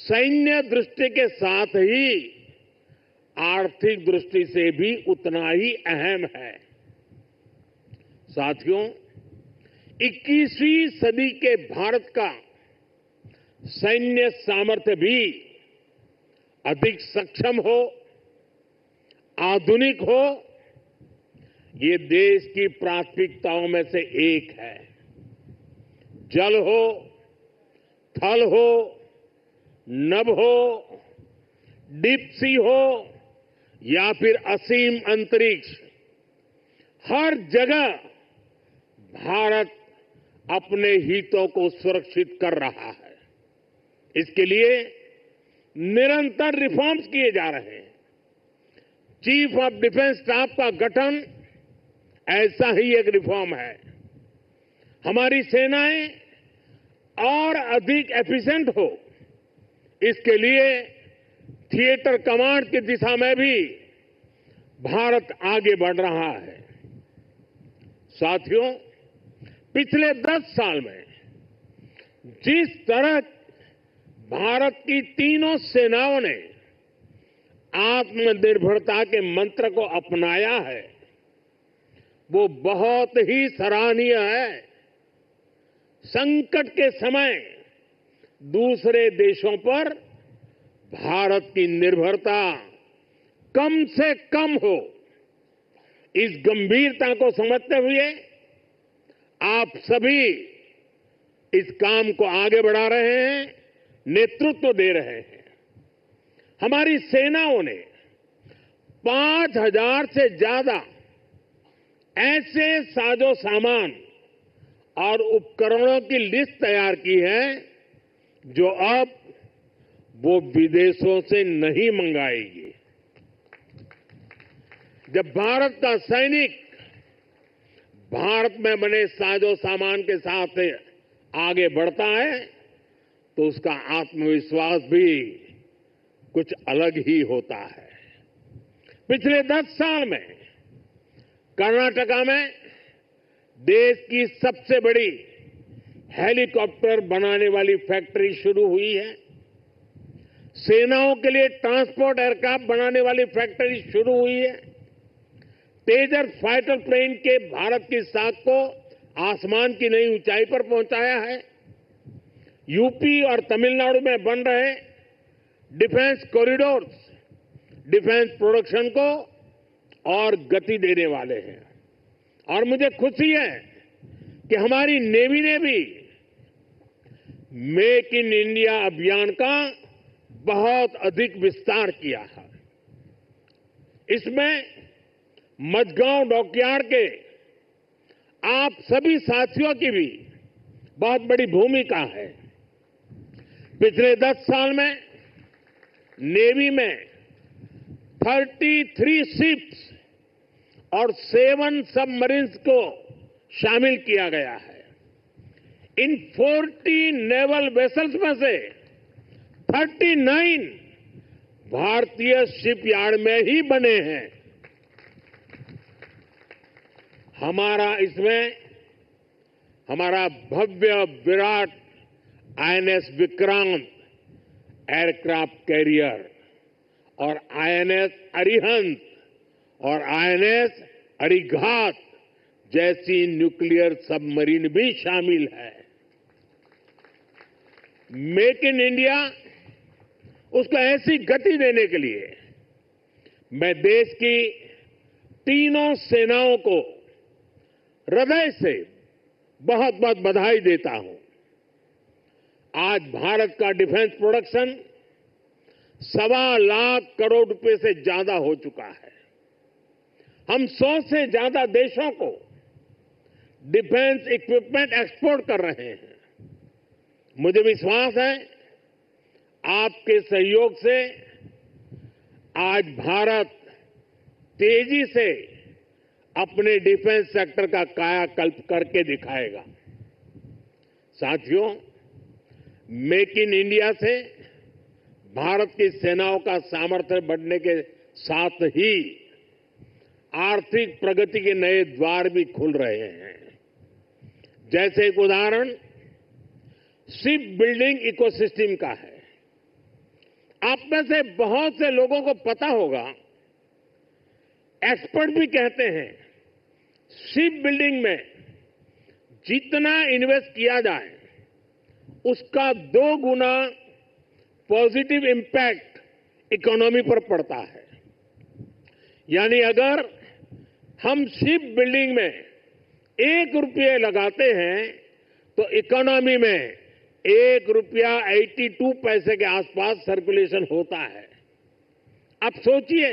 सैन्य दृष्टि के साथ ही आर्थिक दृष्टि से भी उतना ही अहम है। साथियों, 21वीं सदी के भारत का सैन्य सामर्थ्य भी अधिक सक्षम हो, आधुनिक हो, ये देश की प्राथमिकताओं में से एक है। जल हो, थल हो, नभ हो, डीप सी हो या फिर असीम अंतरिक्ष, हर जगह भारत अपने हितों को सुरक्षित कर रहा है। इसके लिए निरंतर रिफॉर्म्स किए जा रहे हैं। चीफ ऑफ डिफेंस स्टाफ का गठन ऐसा ही एक रिफॉर्म है। हमारी सेनाएं और अधिक एफिशिएंट हो, इसके लिए थिएटर कमांड की दिशा में भी भारत आगे बढ़ रहा है। साथियों, पिछले 10 साल में जिस तरह भारत की तीनों सेनाओं ने आत्मनिर्भरता के मंत्र को अपनाया है, वो बहुत ही सराहनीय है। संकट के समय दूसरे देशों पर भारत की निर्भरता कम से कम हो, इस गंभीरता को समझते हुए आप सभी इस काम को आगे बढ़ा रहे हैं, नेतृत्व दे रहे हैं। हमारी सेनाओं ने 5,000 से ज्यादा ऐसे साजो सामान और उपकरणों की लिस्ट तैयार की है जो अब वो विदेशों से नहीं मंगाएगी। जब भारत का सैनिक भारत में बने साजो सामान के साथ आगे बढ़ता है तो उसका आत्मविश्वास भी कुछ अलग ही होता है। पिछले 10 साल में कर्नाटका में देश की सबसे बड़ी हेलीकॉप्टर बनाने वाली फैक्ट्री शुरू हुई है। सेनाओं के लिए ट्रांसपोर्ट एयरक्राफ्ट बनाने वाली फैक्ट्री शुरू हुई है। तेजस फाइटर प्लेन के भारत की साख को आसमान की नई ऊंचाई पर पहुंचाया है। यूपी और तमिलनाडु में बन रहे डिफेंस कॉरिडोर्स डिफेंस प्रोडक्शन को और गति देने वाले हैं। और मुझे खुशी है कि हमारी नेवी ने भी मेक इन इंडिया अभियान का बहुत अधिक विस्तार किया है। इसमें मझगांव डॉकयार्ड के आप सभी साथियों की भी बहुत बड़ी भूमिका है। पिछले 10 साल में नेवी में 33 शिप्स और 7 सबमरीन्स को शामिल किया गया है। इन 40 नेवल वेसल्स में से 39 भारतीय शिपयार्ड में ही बने हैं। हमारा भव्य विराट आईएनएस विक्रांत एयरक्राफ्ट कैरियर और आईएनएस अरिहंत और आईएनएस अरिघात जैसी न्यूक्लियर सबमरीन भी शामिल है। मेक इन इंडिया उसको ऐसी गति देने के लिए मैं देश की तीनों सेनाओं को हृदय से बहुत बहुत बधाई देता हूं। आज भारत का डिफेंस प्रोडक्शन 1.25 लाख करोड़ रुपए से ज्यादा हो चुका है। हम 100 से ज्यादा देशों को डिफेंस इक्विपमेंट एक्सपोर्ट कर रहे हैं। मुझे विश्वास है आपके सहयोग से आज भारत तेजी से अपने डिफेंस सेक्टर का कायाकल्प करके दिखाएगा। साथियों, मेक इन इंडिया से भारत की सेनाओं का सामर्थ्य बढ़ने के साथ ही आर्थिक प्रगति के नए द्वार भी खुल रहे हैं। जैसे एक उदाहरण शिप बिल्डिंग इकोसिस्टम का है। आप में से बहुत से लोगों को पता होगा, एक्सपर्ट भी कहते हैं शिप बिल्डिंग में जितना इन्वेस्ट किया जाए उसका 2 गुना पॉजिटिव इंपैक्ट इकोनॉमी पर पड़ता है। यानी अगर हम शिप बिल्डिंग में 1 रुपये लगाते हैं तो इकोनॉमी में 1 रुपया 82 पैसे के आसपास सर्कुलेशन होता है। अब सोचिए,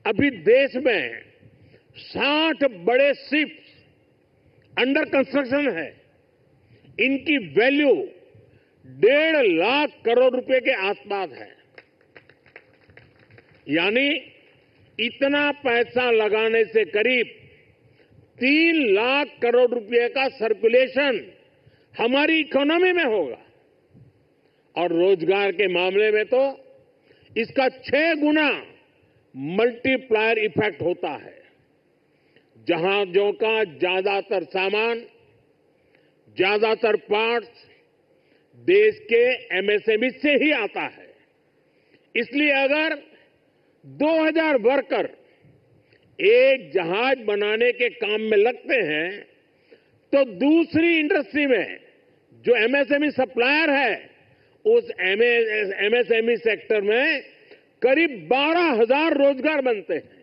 अभी देश में 60 बड़े शिप्स अंडर कंस्ट्रक्शन है। इनकी वैल्यू 1.5 लाख करोड़ रुपए के आसपास है। यानी इतना पैसा लगाने से करीब 3 लाख करोड़ रुपए का सर्कुलेशन हमारी इकोनॉमी में होगा। और रोजगार के मामले में तो इसका 6 गुना मल्टीप्लायर इफेक्ट होता है। जहाजों का ज्यादातर सामान, ज्यादातर पार्ट्स देश के एमएसएमई से ही आता है। इसलिए अगर 2000 वर्कर एक जहाज बनाने के काम में लगते हैं तो दूसरी इंडस्ट्री में जो एमएसएमई सप्लायर है उस एमएसएमई सेक्टर में करीब 12,000 रोजगार बनते हैं।